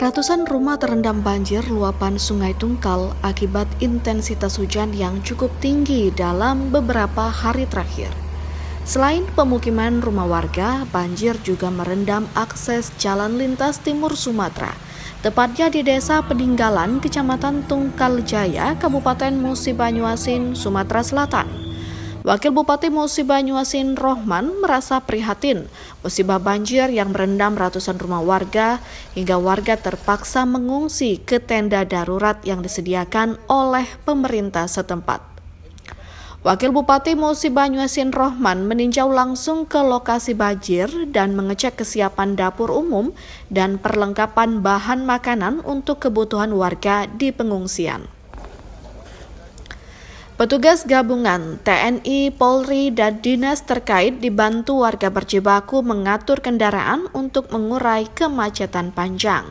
Ratusan rumah terendam banjir luapan Sungai Tungkal akibat intensitas hujan yang cukup tinggi dalam beberapa hari terakhir. Selain pemukiman rumah warga, banjir juga merendam akses jalan lintas timur Sumatera, tepatnya di Desa Peninggalan, Kecamatan Tungkal Jaya, Kabupaten Musi Banyuasin, Sumatera Selatan. Wakil Bupati Musi Banyuasin Rohman merasa prihatin musibah banjir yang merendam ratusan rumah warga hingga warga terpaksa mengungsi ke tenda darurat yang disediakan oleh pemerintah setempat. Wakil Bupati Musi Banyuasin Rohman meninjau langsung ke lokasi banjir dan mengecek kesiapan dapur umum dan perlengkapan bahan makanan untuk kebutuhan warga di pengungsian. Petugas gabungan TNI, Polri, dan dinas terkait dibantu warga berjibaku mengatur kendaraan untuk mengurai kemacetan panjang.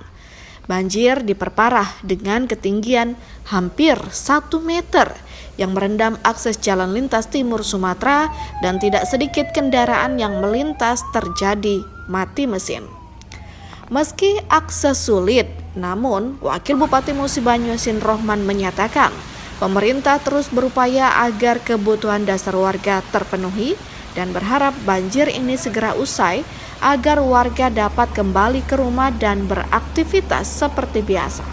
Banjir diperparah dengan ketinggian hampir 1 meter yang merendam akses jalan lintas timur Sumatera dan tidak sedikit kendaraan yang melintas terjadi mati mesin. Meski akses sulit, namun Wakil Bupati Musi Banyuasin Rohman menyatakan pemerintah terus berupaya agar kebutuhan dasar warga terpenuhi dan berharap banjir ini segera usai agar warga dapat kembali ke rumah dan beraktivitas seperti biasa.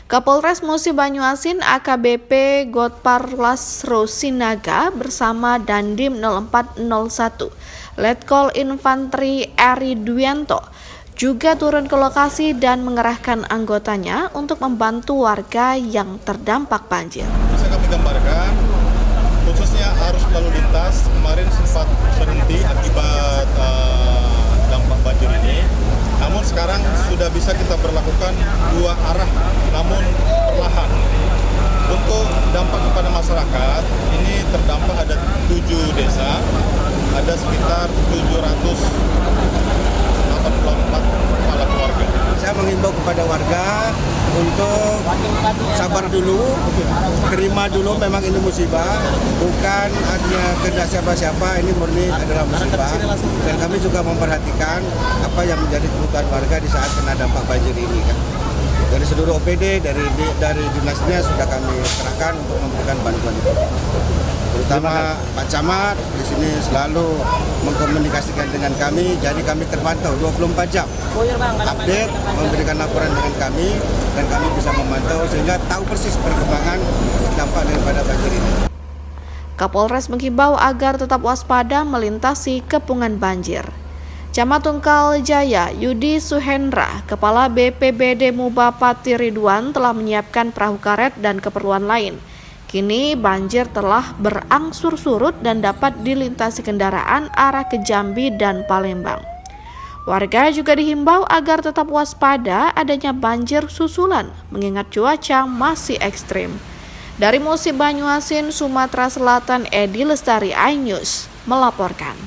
Kapolres Musi Banyuasin AKBP Godparlas Rosinaga bersama Dandim 0401 Letkol Infanteri Eri Dwianto juga turun ke lokasi dan mengerahkan anggotanya untuk membantu warga yang terdampak banjir. Bisa kami gambarkan, khususnya arus lalu lintas kemarin sempat berhenti akibat dampak banjir ini. Namun sekarang sudah bisa kita berlakukan 2 arah, namun perlahan. Untuk dampak kepada masyarakat, ini terdampak ada 7 desa, ada sekitar 784 kepala keluarga. Saya mengimbau kepada warga untuk sabar dulu, terima dulu, memang ini musibah, bukan hanya kehendak siapa-siapa, ini murni adalah musibah. Dan kami juga memperhatikan apa yang menjadi kebutuhan warga di saat kena dampak banjir ini kan. Dari seluruh OPD, dari dinasnya sudah kami kerahkan untuk memberikan bantuan itu. Terutama Pak Camat di sini selalu mengkomunikasikan dengan kami, jadi kami terpantau 24 jam. Update, memberikan laporan dengan kami, dan kami bisa memantau sehingga tahu persis perkembangan dampak daripada banjir ini. Kapolres menghimbau agar tetap waspada melintasi kepungan banjir. Camat Tungkal Jaya Yudi Suhendra, Kepala BPBD Mubapati Ridwan telah menyiapkan perahu karet dan keperluan lain. Kini banjir telah berangsur surut dan dapat dilintasi kendaraan arah ke Jambi dan Palembang. Warga juga dihimbau agar tetap waspada adanya banjir susulan mengingat cuaca masih ekstrim. Dari Musi Banyuasin, Sumatera Selatan, Edi Lestari, iNews melaporkan.